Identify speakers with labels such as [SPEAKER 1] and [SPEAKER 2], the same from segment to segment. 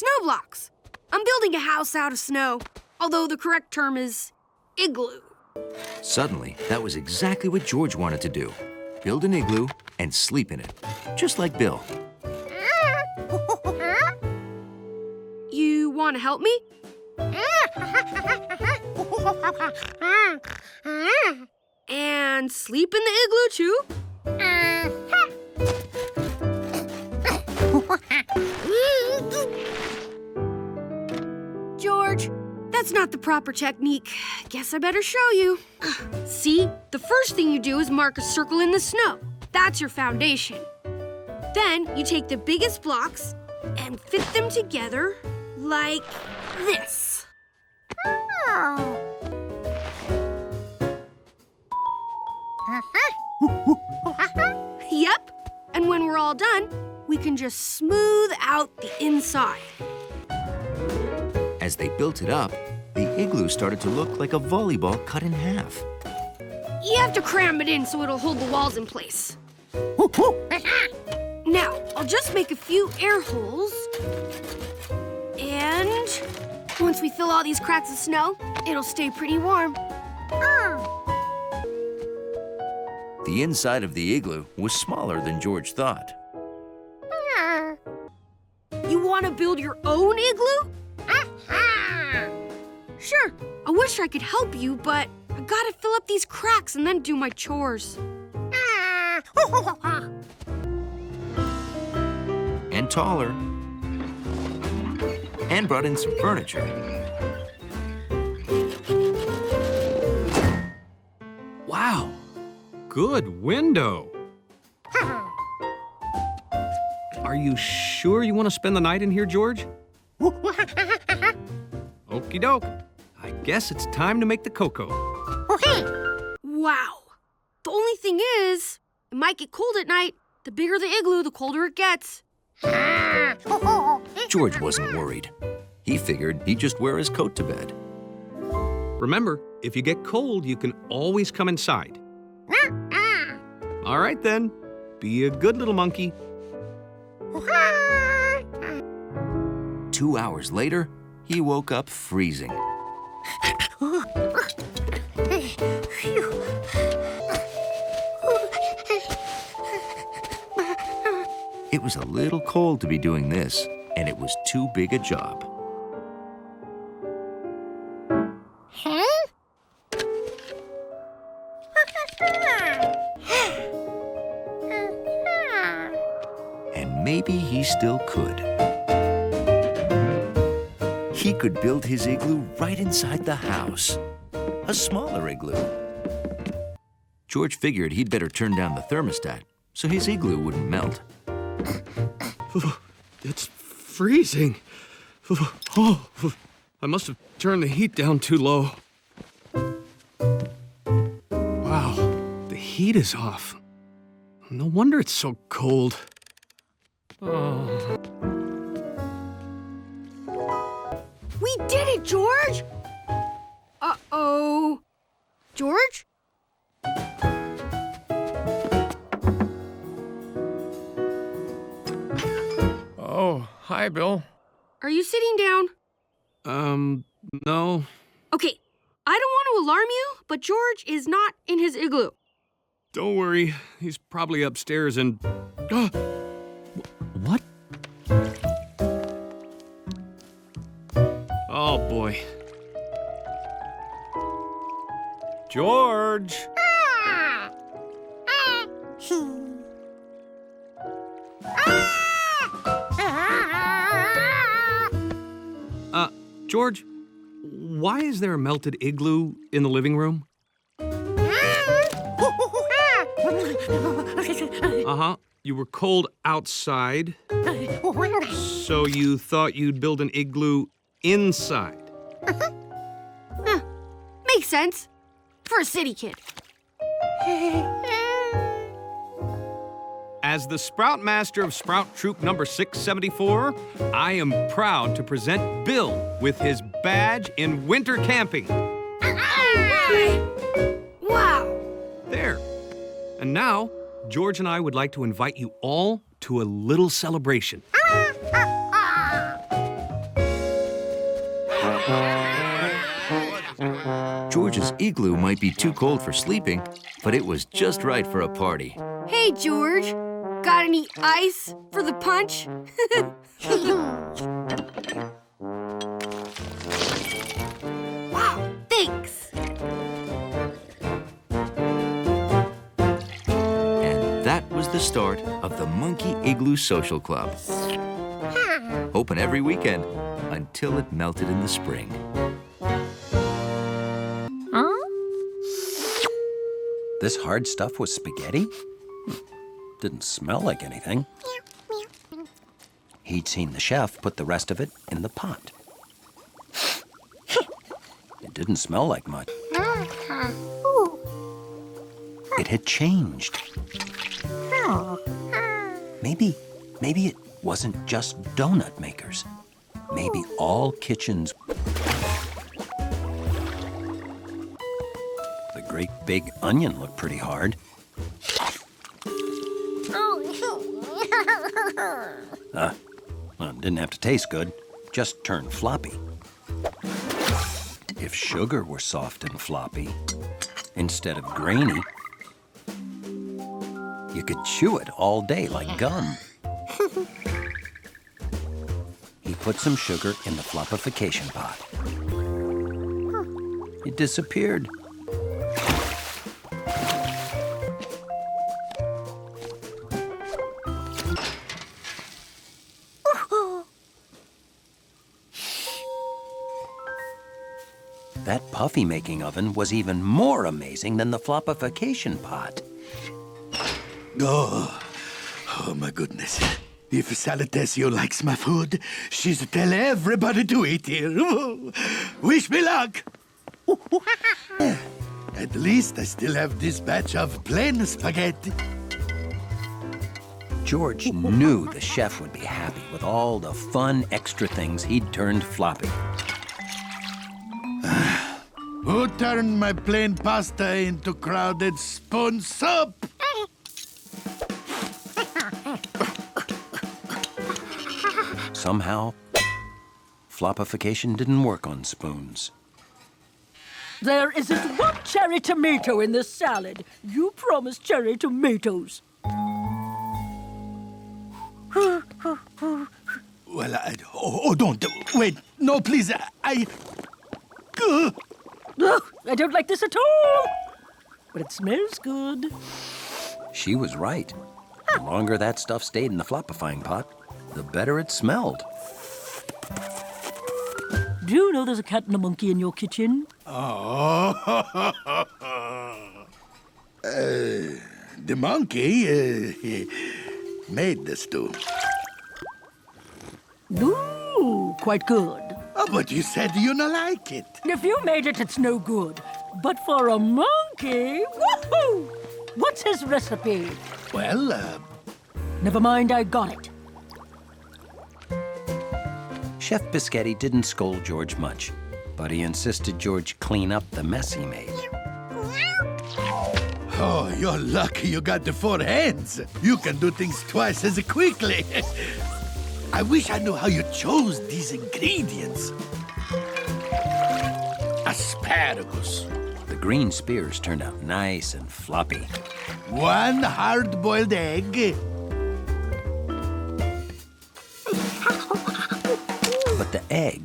[SPEAKER 1] snow blocks. I'm building a house out of snow, although the correct term is igloo.
[SPEAKER 2] Suddenly, that was exactly what George wanted to do. Build an igloo and sleep in it, just like Bill.
[SPEAKER 1] You want to help me? And sleep in the igloo, too? George, that's not the proper technique. Guess I better show you. See, the first thing you do is mark a circle in the snow. That's your foundation. Then you take the biggest blocks and fit them together like this. Yep, and when we're all done, we can just smooth out the inside.
[SPEAKER 2] As they built it up, the igloo started to look like a volleyball cut in half.
[SPEAKER 1] You have to cram it in so it'll hold the walls in place. Now, I'll just make a few air holes. And once we fill all these cracks of snow, it'll stay pretty warm.
[SPEAKER 2] The inside of the igloo was smaller than George thought.
[SPEAKER 1] You want to build your own igloo? Sure, I wish I could help you, but I gotta fill up these cracks and then do my chores.
[SPEAKER 2] And taller. And brought in some furniture.
[SPEAKER 3] Wow, good window. Are you sure you want to spend the night in here, George? Okie doke. I guess it's time to make the cocoa.
[SPEAKER 1] Wow. The only thing is, it might get cold at night. The bigger the igloo, the colder it gets.
[SPEAKER 2] George wasn't worried. He figured he'd just wear his coat to bed.
[SPEAKER 3] Remember, if you get cold, you can always come inside. All right, then. Be a good little monkey.
[SPEAKER 2] 2 hours later, he woke up freezing. It was a little cold to be doing this, and it was too big a job. And maybe he still could. He could build his igloo right inside the house. A smaller igloo. George figured he'd better turn down the thermostat so his igloo wouldn't melt.
[SPEAKER 3] It's freezing. Oh, I must have turned the heat down too low. Wow, the heat is off. No wonder it's so cold. Oh.
[SPEAKER 1] We did it, George! Uh-oh. George?
[SPEAKER 4] Oh, hi, Bill.
[SPEAKER 1] Are you sitting down?
[SPEAKER 3] No.
[SPEAKER 1] Okay, I don't want to alarm you, but George is not in his igloo.
[SPEAKER 3] Don't worry. He's probably upstairs and... What? Oh, boy. George! George, why is there a melted igloo in the living room? Uh-huh. You were cold outside, so you thought you'd build an igloo inside.
[SPEAKER 1] Makes sense. For a city kid.
[SPEAKER 3] As the Sprout Master of Sprout Troop number 674, I am proud to present Bill with his badge in winter camping.
[SPEAKER 1] Wow!
[SPEAKER 3] There. And now, George and I would like to invite you all to a little celebration.
[SPEAKER 2] George's igloo might be too cold for sleeping, but it was just right for a party.
[SPEAKER 1] Hey, George. Got any ice for the punch? Wow, thanks.
[SPEAKER 2] And that was the start of the Monkey Igloo Social Club. Open every weekend until it melted in the spring.
[SPEAKER 5] This hard stuff was spaghetti? Didn't smell like anything. He'd seen the chef put the rest of it in the pot. It didn't smell like much. It had changed. Maybe it wasn't just donut makers. Maybe all kitchens... The great big onion looked pretty hard. Well, it didn't have to taste good, just turned floppy. If sugar were soft and floppy, instead of grainy, you could chew it all day like gum. He put some sugar in the floppification pot. It disappeared. That puffy-making oven was even more amazing than the floppification pot.
[SPEAKER 6] Oh, my goodness. If Salatesio likes my food, she's tell everybody to eat here. Wish me luck. At least I still have this batch of plain spaghetti.
[SPEAKER 5] George knew the chef would be happy with all the fun extra things he'd turned floppy.
[SPEAKER 6] Who turned my plain pasta into crowded spoon soup?
[SPEAKER 5] Somehow, floppification didn't work on spoons.
[SPEAKER 7] There isn't one cherry tomato in this salad. You promised cherry tomatoes.
[SPEAKER 6] Well, don't. Wait, no, please,
[SPEAKER 7] Ugh, I don't like this at all. But it smells good.
[SPEAKER 5] She was right. The longer that stuff stayed in the floppifying pot, the better it smelled.
[SPEAKER 7] Do you know there's a cat and a monkey in your kitchen?
[SPEAKER 6] The monkey made the stew.
[SPEAKER 7] Ooh, quite good.
[SPEAKER 6] Oh, but you said you don't like it.
[SPEAKER 7] If you made it, it's no good. But for a monkey, woohoo! What's his recipe?
[SPEAKER 6] Well,
[SPEAKER 7] Never mind, I got it.
[SPEAKER 5] Chef Biscotti didn't scold George much, but he insisted George clean up the mess he made.
[SPEAKER 6] oh, you're lucky you got the 4 hands. You can do things twice as quickly. I wish I knew how you chose these ingredients. Asparagus.
[SPEAKER 5] The green spears turned out nice and floppy.
[SPEAKER 6] 1 hard-boiled egg.
[SPEAKER 5] But the egg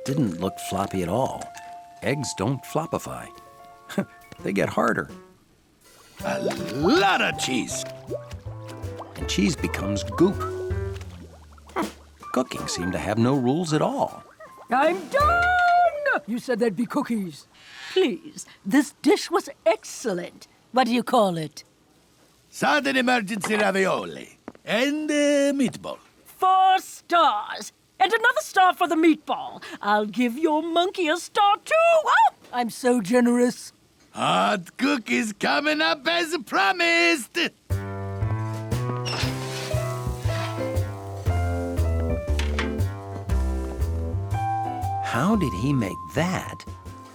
[SPEAKER 5] didn't look floppy at all. Eggs don't floppify. They get harder.
[SPEAKER 6] A lot of cheese.
[SPEAKER 5] And cheese becomes goop. Cooking seemed to have no rules at all.
[SPEAKER 7] I'm done! You said there'd be cookies. Please, this dish was excellent. What do you call it?
[SPEAKER 6] Sudden emergency ravioli. And meatball.
[SPEAKER 7] 4 stars. And another star for the meatball. I'll give your monkey a star, too. Oh, I'm so generous.
[SPEAKER 6] Hot cookies coming up as promised.
[SPEAKER 5] How did he make that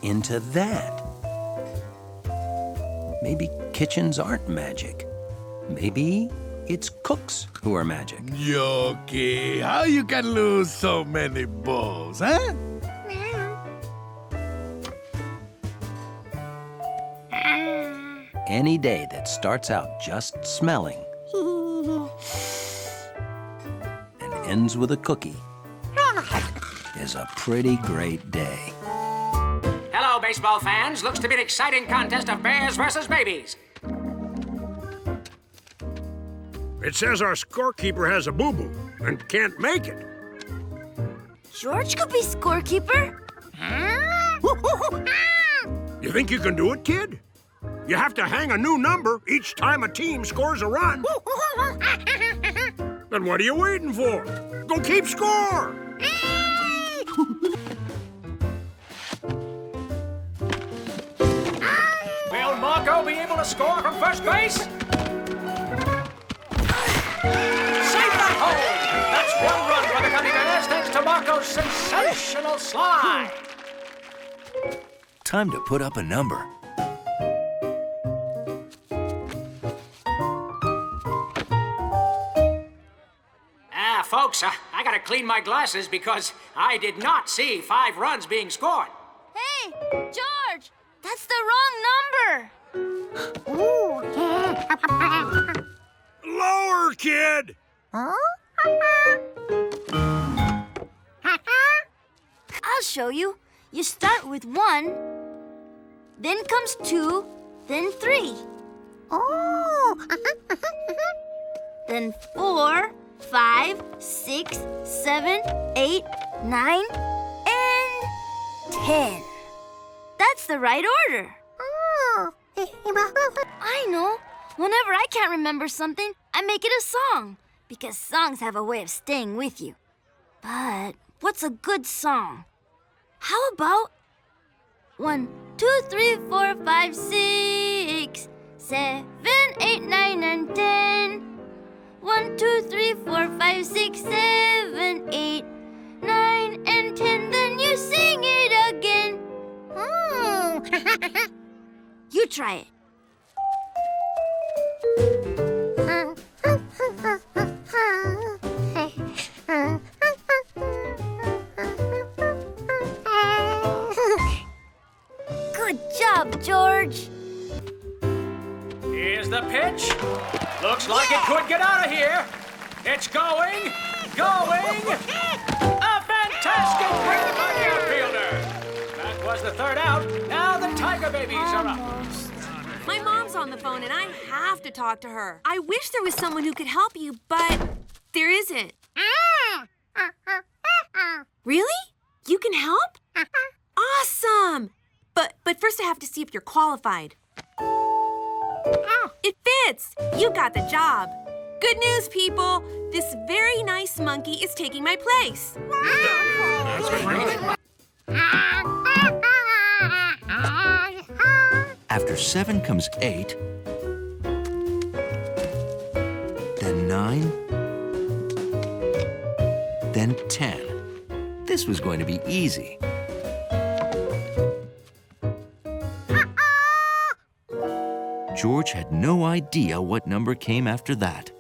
[SPEAKER 5] into that? Maybe kitchens aren't magic. Maybe it's cooks who are magic.
[SPEAKER 6] Yoki, how you can lose so many balls, huh?
[SPEAKER 5] Any day that starts out just smelling and ends with a cookie is a pretty great day.
[SPEAKER 8] Hello, baseball fans. Looks to be an exciting contest of bears versus babies.
[SPEAKER 9] It says our scorekeeper has a boo-boo and can't make it.
[SPEAKER 1] George could be scorekeeper.
[SPEAKER 9] You think you can do it, kid? You have to hang a new number each time a team scores a run. Then what are you waiting for? Go keep score!
[SPEAKER 8] Will Marco be able to score from first base? Save that hole! That's one run for the County Bears thanks to Marco's sensational slide.
[SPEAKER 2] Time to put up a number.
[SPEAKER 8] Folks, I gotta clean my glasses because I did not see 5 runs being scored.
[SPEAKER 1] Hey, George, that's the wrong number.
[SPEAKER 9] Lower, kid!
[SPEAKER 1] I'll show you. You start with 1, then comes 2, then 3. Then 4, 5, 6, 7, 8, 9, and 10. That's the right order. I know. Whenever I can't remember something, I make it a song. Because songs have a way of staying with you. But what's a good song? How about 1, 2, 3, 4, 5, 6, 7, 8, 9, and 10. 1, 2, 3, 4, 5, 6, 7, 8, 9, and 10. Then you sing it again. You try it. Good job, George.
[SPEAKER 8] Here's the pitch. Looks like it could get out of here. It's going. A fantastic grab by the outfielder. That was the 3rd out. Now the Tiger babies are up.
[SPEAKER 10] My mom's on the phone and I have to talk to her. I wish there was someone who could help you, but there isn't. Really? You can help? Awesome! But first I have to see if you're qualified. It fits! You got the job. Good news, people. This very nice monkey is taking my place.
[SPEAKER 2] After 7 comes 8, then 9, then 10. This was going to be easy. George had no idea what number came after that.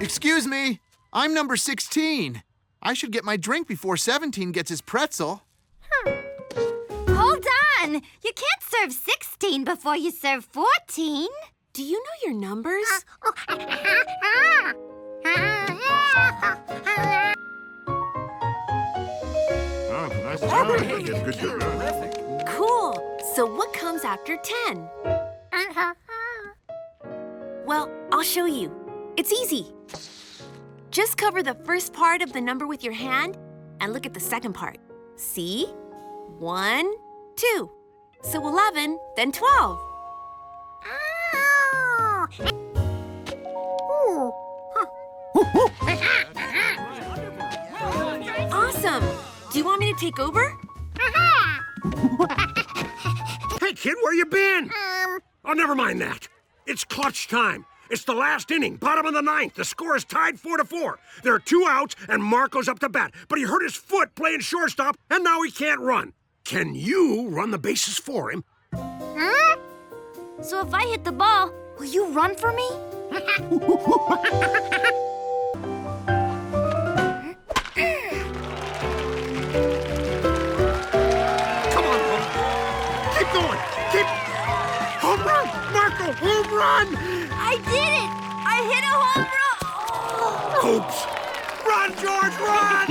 [SPEAKER 11] Excuse me, I'm number 16. I should get my drink before 17 gets his pretzel.
[SPEAKER 1] Hold on! You can't serve 16 before you serve 14.
[SPEAKER 10] Do you know your numbers?
[SPEAKER 9] Nice job. Good job.
[SPEAKER 10] Cool. So what comes after 10? Well, I'll show you. It's easy. Just cover the first part of the number with your hand and look at the second part. See? 1, 2. So 11, then 12. Awesome. Do you want me to take over?
[SPEAKER 9] Hey, kid, where you been? Oh, never mind that. It's clutch time. It's the last inning, bottom of the 9th. The score is tied 4-4. There are 2 outs, and Marco's up to bat. But he hurt his foot playing shortstop, and now he can't run. Can you run the bases for him?
[SPEAKER 1] So if I hit the ball, will you run for me?
[SPEAKER 9] Come on, Keep going! Keep... Home run! Marco, home run!
[SPEAKER 10] I did it! I hit a home run!
[SPEAKER 9] Oops! Run, George, run!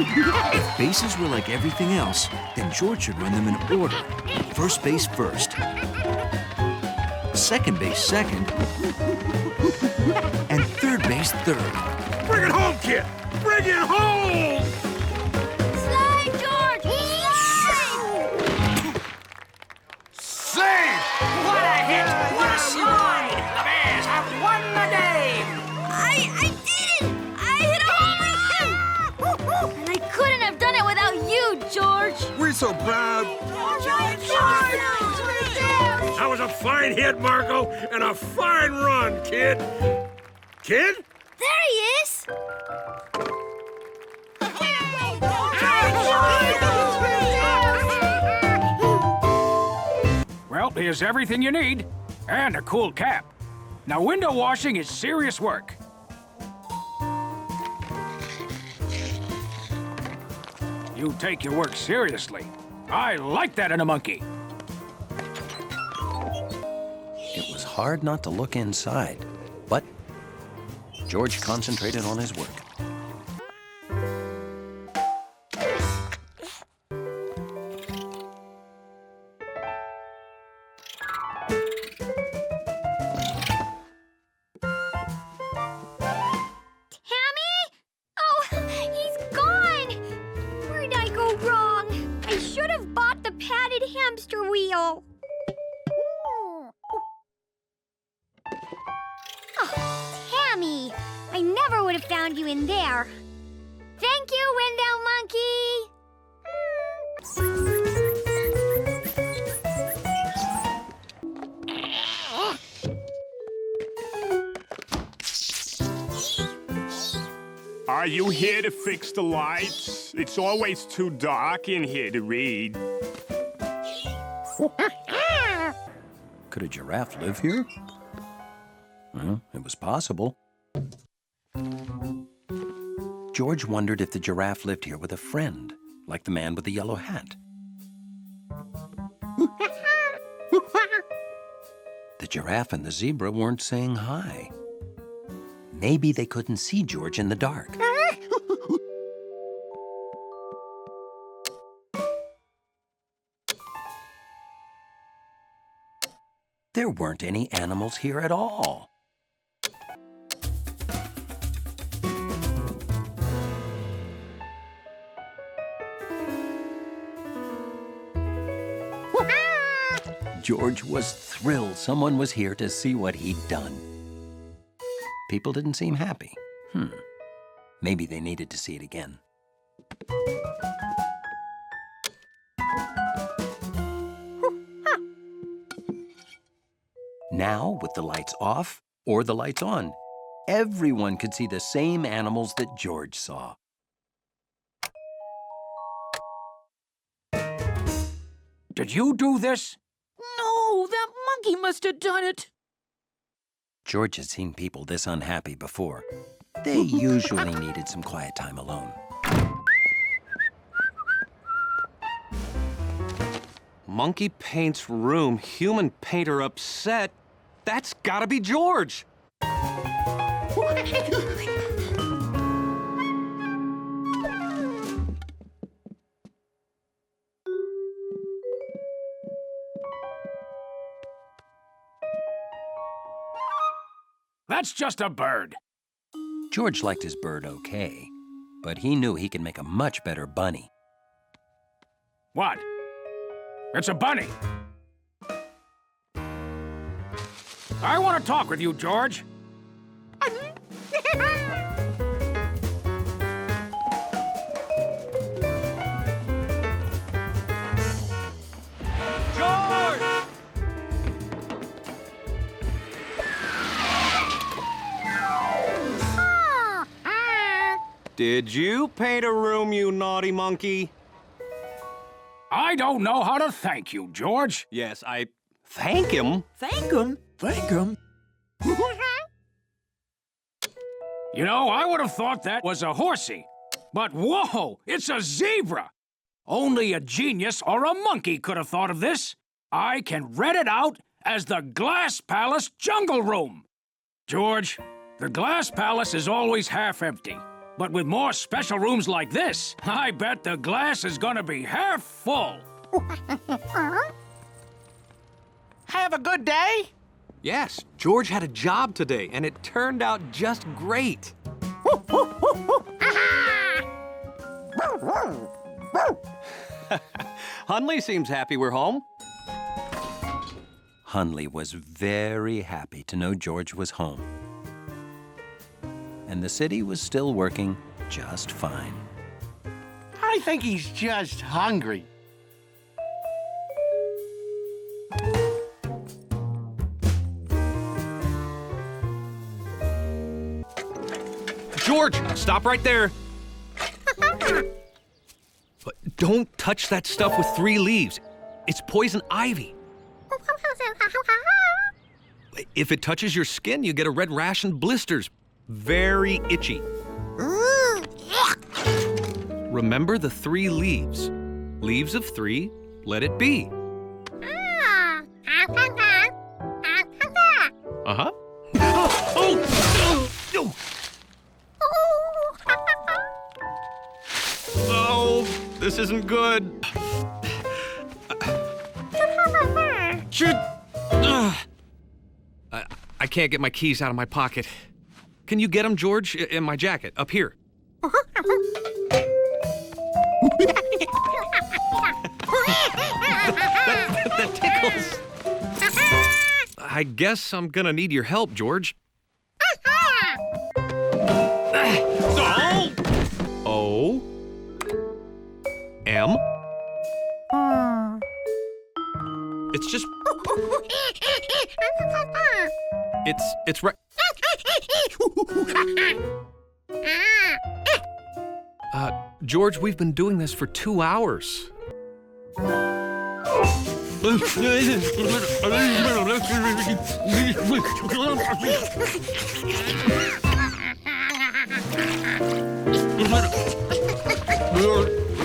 [SPEAKER 2] If bases were like everything else, then George should run them in order. First base first. Second base second. And third base third.
[SPEAKER 9] Bring it home, kid! Bring it home!
[SPEAKER 10] Slide, George! Slide!
[SPEAKER 6] Save!
[SPEAKER 8] What a hit! What a slide! The Bears have won the game!
[SPEAKER 10] I did it! I hit a home run! And I couldn't have done it without you, George!
[SPEAKER 11] We're so proud.
[SPEAKER 9] That was a fine hit, Marco, and a fine run, kid. Kid?
[SPEAKER 10] There he is!
[SPEAKER 12] Well, here's everything you need. And a cool cap. Now, window washing is serious work. You take your work seriously. I like that in a monkey.
[SPEAKER 5] It was hard not to look inside, but George concentrated on his work.
[SPEAKER 1] Hamster wheel. Oh, Tammy, I never would have found you in there. Thank you, window monkey.
[SPEAKER 13] Are you here to fix the lights? It's always too dark in here to read.
[SPEAKER 5] Could a giraffe live here? Well, it was possible. George wondered if the giraffe lived here with a friend, like the man with the yellow hat. The giraffe and the zebra weren't saying hi. Maybe they couldn't see George in the dark. There weren't any animals here at all. George was thrilled someone was here to see what he'd done. People didn't seem happy. Maybe they needed to see it again. Now, with the lights off or the lights on, everyone could see the same animals that George saw.
[SPEAKER 12] Did you do this?
[SPEAKER 7] No, that monkey must have done it.
[SPEAKER 5] George had seen people this unhappy before. They usually needed some quiet time alone.
[SPEAKER 3] Monkey paints room, human painter upset. That's gotta be George.
[SPEAKER 12] That's just a bird.
[SPEAKER 5] George liked his bird okay, but he knew he could make a much better bunny.
[SPEAKER 12] What? It's a bunny. I want to talk with you, George.
[SPEAKER 3] Did you paint a room, you naughty monkey?
[SPEAKER 12] I don't know how to thank you, George.
[SPEAKER 3] Yes, I thank him.
[SPEAKER 7] Thank him?
[SPEAKER 6] Thank him.
[SPEAKER 12] You know, I would have thought that was a horsey. But whoa, it's a zebra. Only a genius or a monkey could have thought of this. I can rent it out as the Glass Palace Jungle Room. George, the Glass Palace is always half empty. But with more special rooms like this, I bet the glass is gonna be half full.
[SPEAKER 8] Have a good day?
[SPEAKER 3] Yes, George had a job today, and it turned out just great. Hundley seems happy we're home.
[SPEAKER 5] Hundley was very happy to know George was home. And the city was still working just fine.
[SPEAKER 6] I think he's just hungry.
[SPEAKER 3] George, stop right there. But don't touch that stuff with 3 leaves. It's poison ivy. If it touches your skin, you get a red rash and blisters. Very itchy. Remember the 3 leaves. Leaves of 3, let it be. Uh-huh. Oh, this isn't good. I can't get my keys out of my pocket. Can you get them, George? In my jacket, up here. that tickles. I guess I'm gonna need your help, George. O M. It's just. It's right. George, we've been doing this for 2 hours.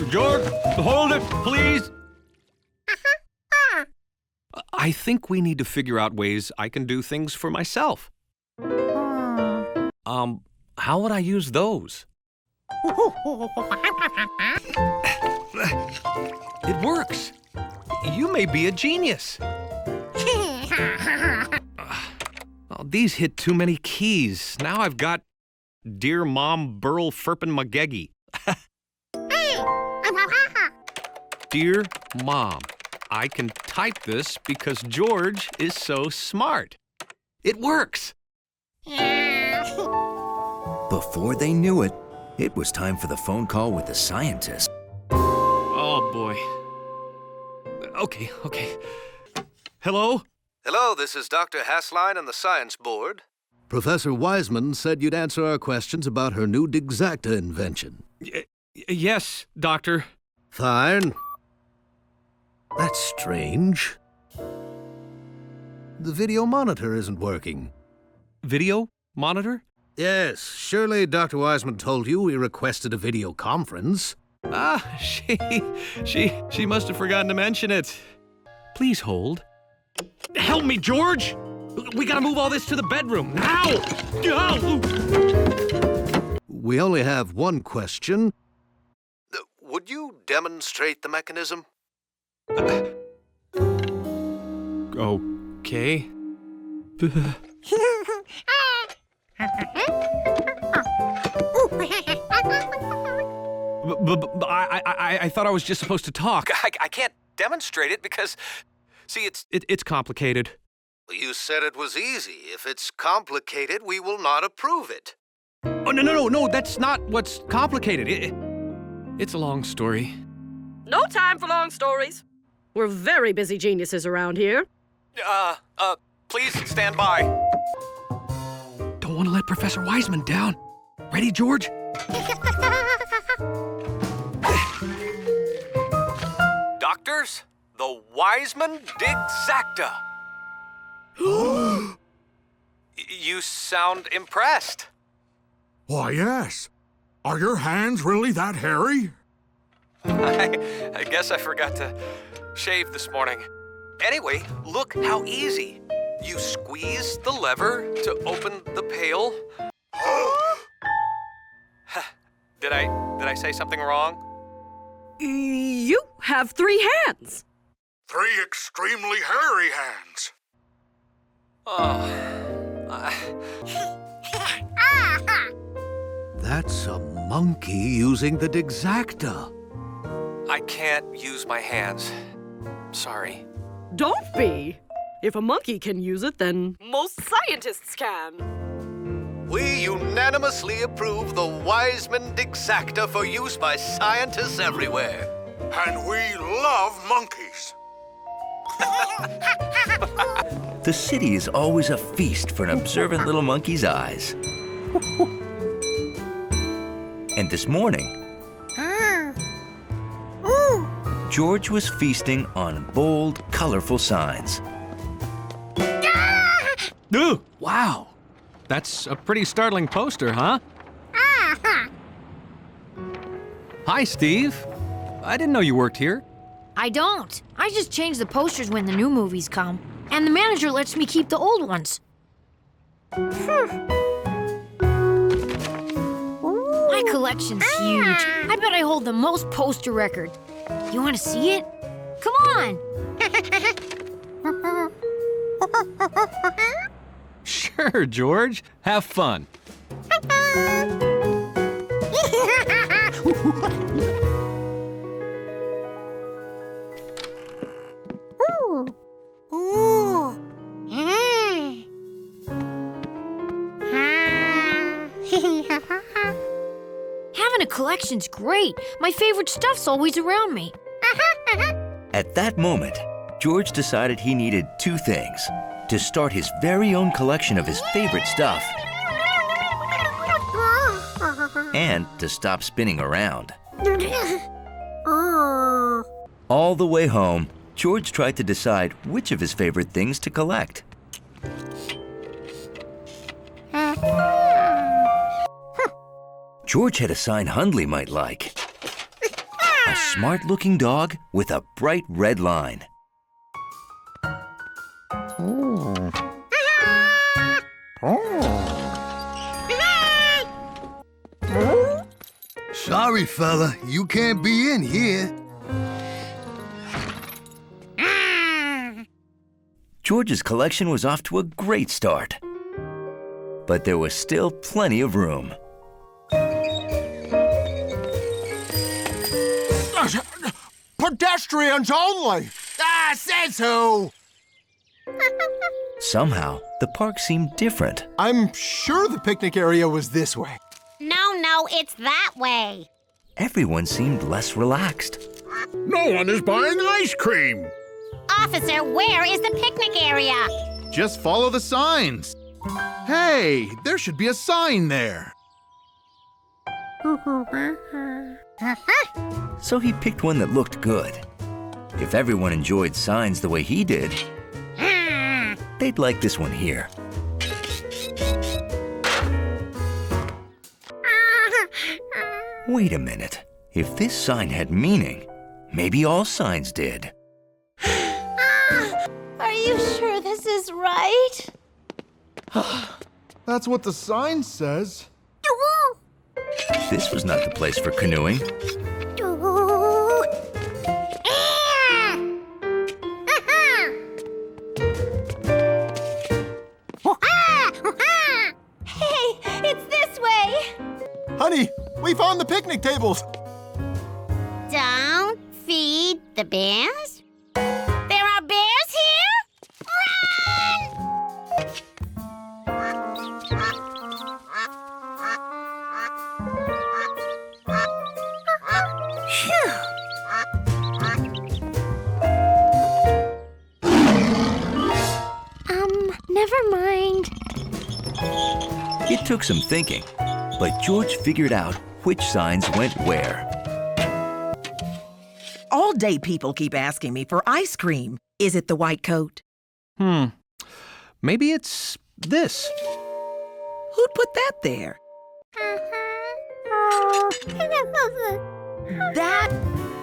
[SPEAKER 3] George, hold it, please. I think we need to figure out ways I can do things for myself. How would I use those? It works. You may be a genius. Oh, these hit too many keys. Now I've got Dear Mom Burl Furpin McGeggy. Dear Mom, I can type this because George is so smart. It works.
[SPEAKER 2] Before they knew it, it was time for the phone call with the scientist.
[SPEAKER 3] Oh, boy. Okay. Hello?
[SPEAKER 14] Hello, this is Dr. Hassline and the Science Board.
[SPEAKER 15] Professor Wiseman said you'd answer our questions about her new Digzacta invention.
[SPEAKER 3] Yes, Doctor.
[SPEAKER 15] Fine. That's strange. The video monitor isn't working.
[SPEAKER 3] Video monitor?
[SPEAKER 15] Yes, surely Dr. Wiseman told you we requested a video conference.
[SPEAKER 3] Ah, she must have forgotten to mention it. Please hold. Help me, George! We gotta move all this to the bedroom, now!
[SPEAKER 15] We only have one question.
[SPEAKER 14] Would you demonstrate the mechanism?
[SPEAKER 3] Okay. I thought I was just supposed to talk. I can't demonstrate it because, see, it's complicated.
[SPEAKER 14] You said it was easy. If it's complicated, we will not approve it.
[SPEAKER 3] Oh, no, that's not what's complicated. It's a long story.
[SPEAKER 16] No time for long stories. We're very busy geniuses around here.
[SPEAKER 3] Please stand by. Don't want to let Professor Wiseman down. Ready, George? Doctors, the Wiseman Digzacta. You sound impressed.
[SPEAKER 9] Why, yes. Are your hands really that hairy?
[SPEAKER 3] I guess I forgot to shave this morning.
[SPEAKER 14] Anyway, look how easy. You squeeze the lever to open the pail. Did I say something wrong?
[SPEAKER 16] You have 3 hands.
[SPEAKER 9] 3 extremely hairy hands.
[SPEAKER 15] That's a monkey using the Digzacta.
[SPEAKER 14] I can't use my hands. Sorry.
[SPEAKER 16] Don't be. If a monkey can use it, then most scientists can.
[SPEAKER 14] We unanimously approve the Wiseman Digzacta for use by scientists everywhere.
[SPEAKER 9] And we love monkeys.
[SPEAKER 2] The city is always a feast for an observant little monkey's eyes. And this morning, George was feasting on bold, colorful signs.
[SPEAKER 3] Ooh, wow. That's a pretty startling poster, huh? Hi, Steve. I didn't know you worked here.
[SPEAKER 17] I don't. I just change the posters when the new movies come. And the manager lets me keep the old ones. My collection's huge. I bet I hold the most poster record. You want to see it? Come on!
[SPEAKER 3] Sure, George. Have fun.
[SPEAKER 17] Having a collection's great. My favorite stuff's always around me.
[SPEAKER 2] At that moment, George decided he needed 2 things: to start his very own collection of his favorite stuff, and to stop spinning around. All the way home, George tried to decide which of his favorite things to collect. George had a sign Hundley might like. A smart-looking dog with a bright red line.
[SPEAKER 6] Sorry, fella, you can't be in here.
[SPEAKER 2] George's collection was off to a great start. But there was still plenty of room.
[SPEAKER 11] Pedestrians only! Says who?
[SPEAKER 2] Somehow, the park seemed different.
[SPEAKER 11] I'm sure the picnic area was this way.
[SPEAKER 18] No, it's that way.
[SPEAKER 2] Everyone seemed less relaxed.
[SPEAKER 9] No one is buying ice cream.
[SPEAKER 18] Officer, where is the picnic area?
[SPEAKER 11] Just follow the signs. Hey, there should be a sign there.
[SPEAKER 2] So he picked one that looked good. If everyone enjoyed signs the way he did, they'd like this one here. Wait a minute. If this sign had meaning, maybe all signs did.
[SPEAKER 18] Are you sure this is right?
[SPEAKER 11] That's what the sign says.
[SPEAKER 2] This was not the place for canoeing.
[SPEAKER 18] Hey, it's this way.
[SPEAKER 11] Honey, we found the picnic tables.
[SPEAKER 18] Don't feed the bears. There are bears here.
[SPEAKER 17] Never mind.
[SPEAKER 2] It took some thinking, but George figured out which signs went where.
[SPEAKER 19] All day people keep asking me for ice cream. Is it the white coat?
[SPEAKER 3] Maybe it's this.
[SPEAKER 19] Who'd put that there? That?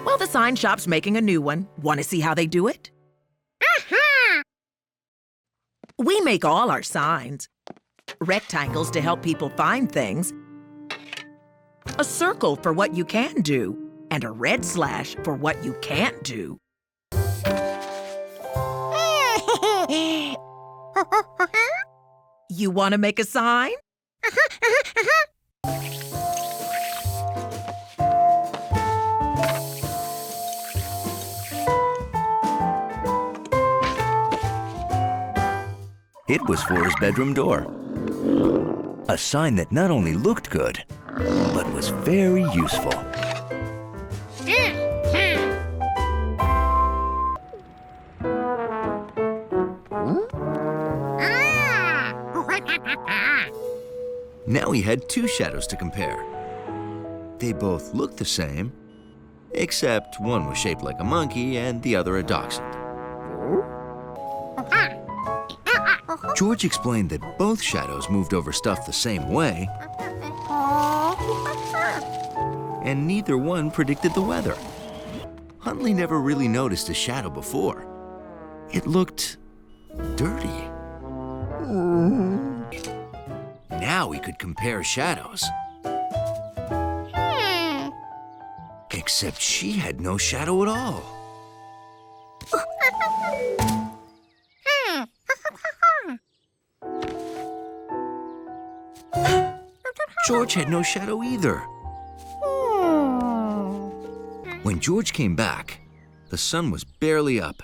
[SPEAKER 19] Well, the sign shop's making a new one. Want to see how they do it? We make all our signs. Rectangles to help people find things. A circle for what you can do. And a red slash for what you can't do. You want to make a sign?
[SPEAKER 2] It was for his bedroom door. A sign that not only looked good, but was very useful. Now he had two shadows to compare. They both looked the same, except one was shaped like a monkey and the other a dachshund. George explained that both shadows moved over stuff the same way, and neither one predicted the weather. Hundley never really noticed a shadow before. It looked dirty. Now he could compare shadows. Except she had no shadow at all. George had no shadow either. When George came back, the sun was barely up.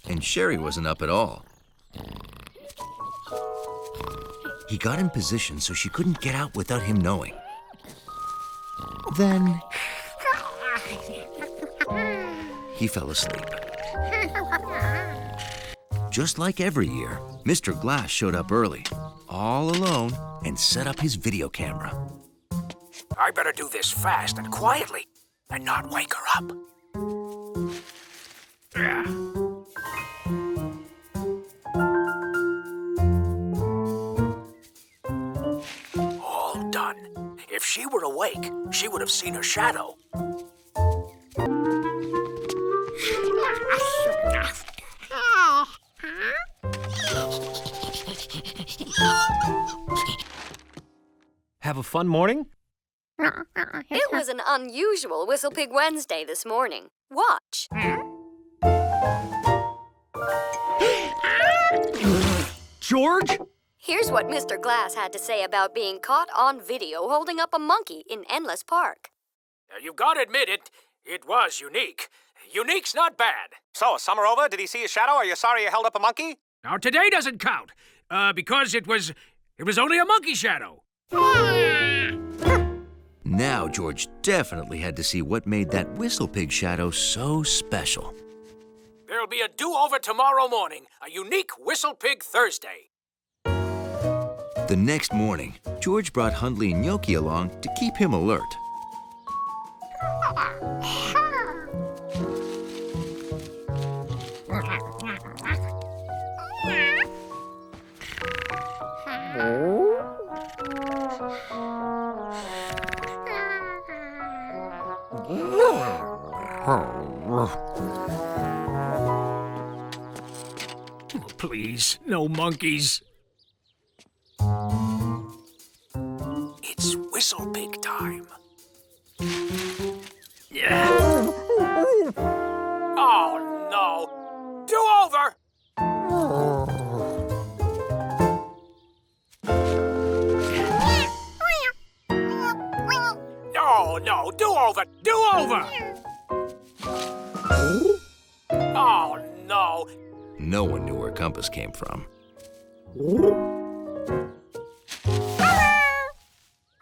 [SPEAKER 2] And Sherry wasn't up at all. He got in position so she couldn't get out without him knowing. Then he fell asleep. Just like every year, Mr. Glass showed up early, all alone, and set up his video camera.
[SPEAKER 12] I better do this fast and quietly, and not wake her up. All done. If she were awake, she would have seen her shadow.
[SPEAKER 3] Have a fun morning?
[SPEAKER 20] It was an unusual Whistle Pig Wednesday this morning. Watch.
[SPEAKER 3] George?
[SPEAKER 20] Here's what Mr. Glass had to say about being caught on video holding up a monkey in Endless Park.
[SPEAKER 12] You've got to admit it was unique. Unique's not bad.
[SPEAKER 8] So, summer over, did he see a shadow? Are you sorry you held up a monkey?
[SPEAKER 12] Now, today doesn't count, because it was only a monkey shadow.
[SPEAKER 2] Now George definitely had to see what made that Whistle Pig shadow so special.
[SPEAKER 12] There'll be a do-over tomorrow morning, a unique Whistle Pig Thursday.
[SPEAKER 2] The next morning, George brought Hundley and Yoki along to keep him alert.
[SPEAKER 12] Please, no monkeys. It's Whistle Pig time. Yeah. Oh, no. Do over. No, do over. Do over. Oh, no.
[SPEAKER 2] No one knew where Compass came from.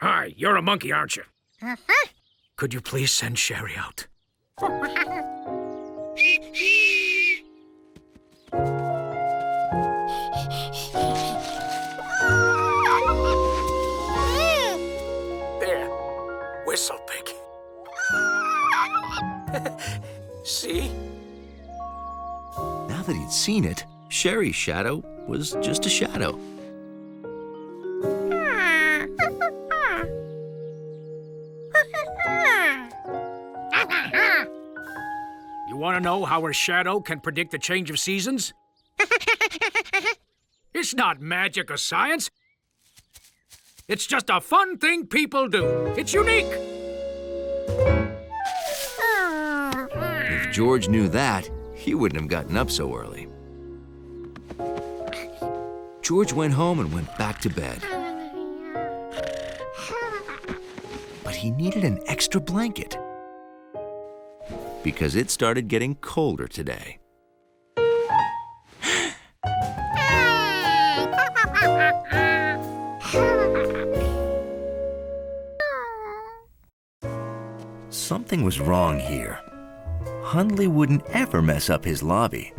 [SPEAKER 12] Hi, you're a monkey, aren't you? Could you please send Sherry out? There. Whistle Pig. See?
[SPEAKER 2] Now that he'd seen it, Sherry's shadow was just a shadow.
[SPEAKER 12] You You want to know how a shadow can predict the change of seasons? It's not magic or science. It's just a fun thing people do. It's unique.
[SPEAKER 2] If George knew that, he wouldn't have gotten up so early. George went home and went back to bed. But he needed an extra blanket because it started getting colder today. Something was wrong here. Hundley wouldn't ever mess up his lobby.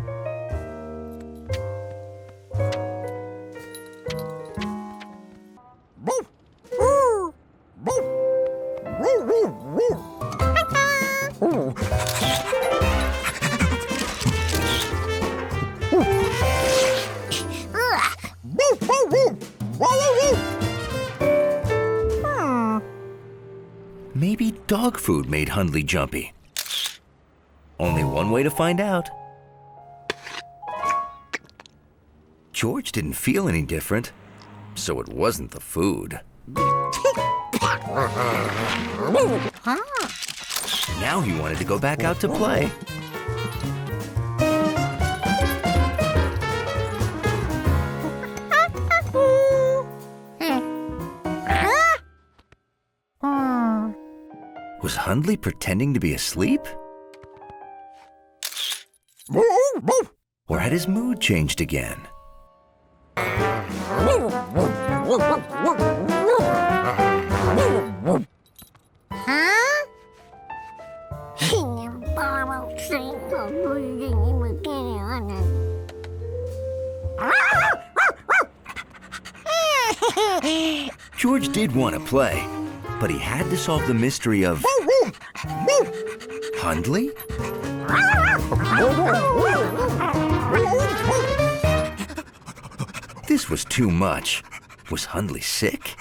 [SPEAKER 2] Maybe dog food made Hundley jumpy. Only one way to find out. George didn't feel any different, so it wasn't the food. Now he wanted to go back out to play. Was Hundley pretending to be asleep? Or had his mood changed again? George did want to play, but he had to solve the mystery of Hundley? This was too much. Was Hundley sick?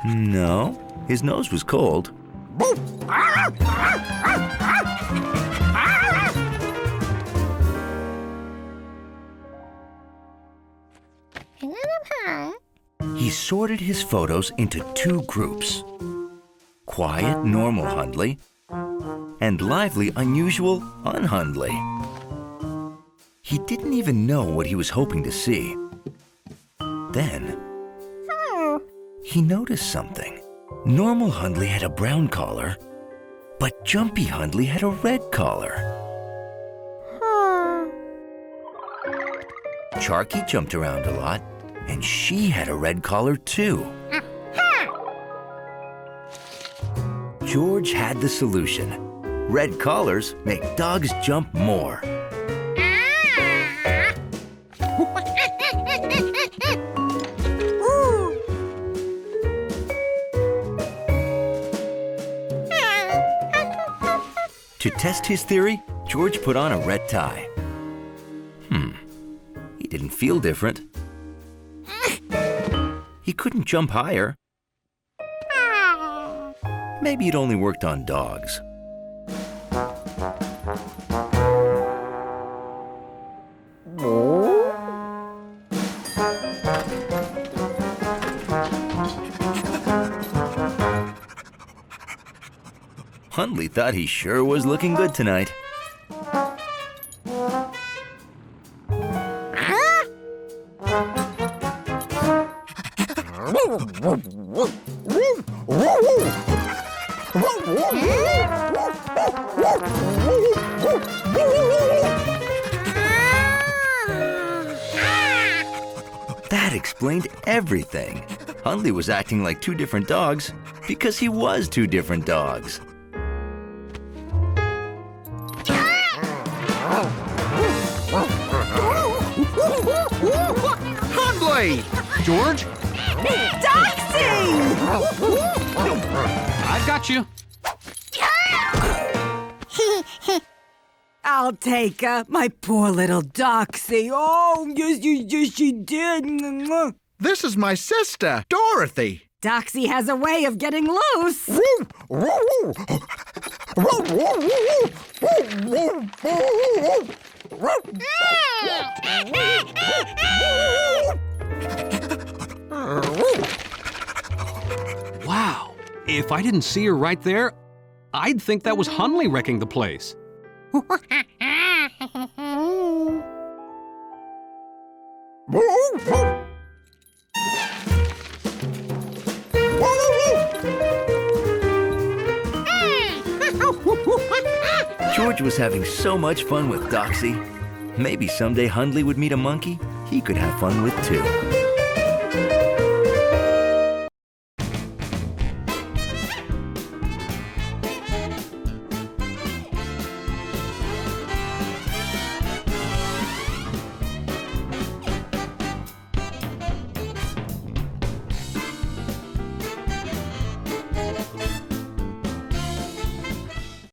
[SPEAKER 2] No, his nose was cold. He sorted his photos into two groups. Quiet, normal Hundley, and lively, unusual, un-Hundley. He didn't even know what he was hoping to see. Then, he noticed something. Normal Hundley had a brown collar, but Jumpy Hundley had a red collar. Charky jumped around a lot, and she had a red collar too. George had the solution. Red collars make dogs jump more. To test his theory, George put on a red tie. He didn't feel different. He couldn't jump higher. Maybe it only worked on dogs. Hundley thought he sure was looking good tonight. That explained everything. Hundley was acting like two different dogs because he was two different dogs.
[SPEAKER 11] Hundley! George?
[SPEAKER 19] Doxy!
[SPEAKER 3] I've got you.
[SPEAKER 19] I'll take her, my poor little Doxy. Oh, yes, she did.
[SPEAKER 11] This is my sister, Dorothy.
[SPEAKER 19] Doxy has a way of getting loose.
[SPEAKER 3] Wow. If I didn't see her right there, I'd think that was Hundley wrecking the place.
[SPEAKER 2] George was having so much fun with Doxy. Maybe someday Hundley would meet a monkey he could have fun with too.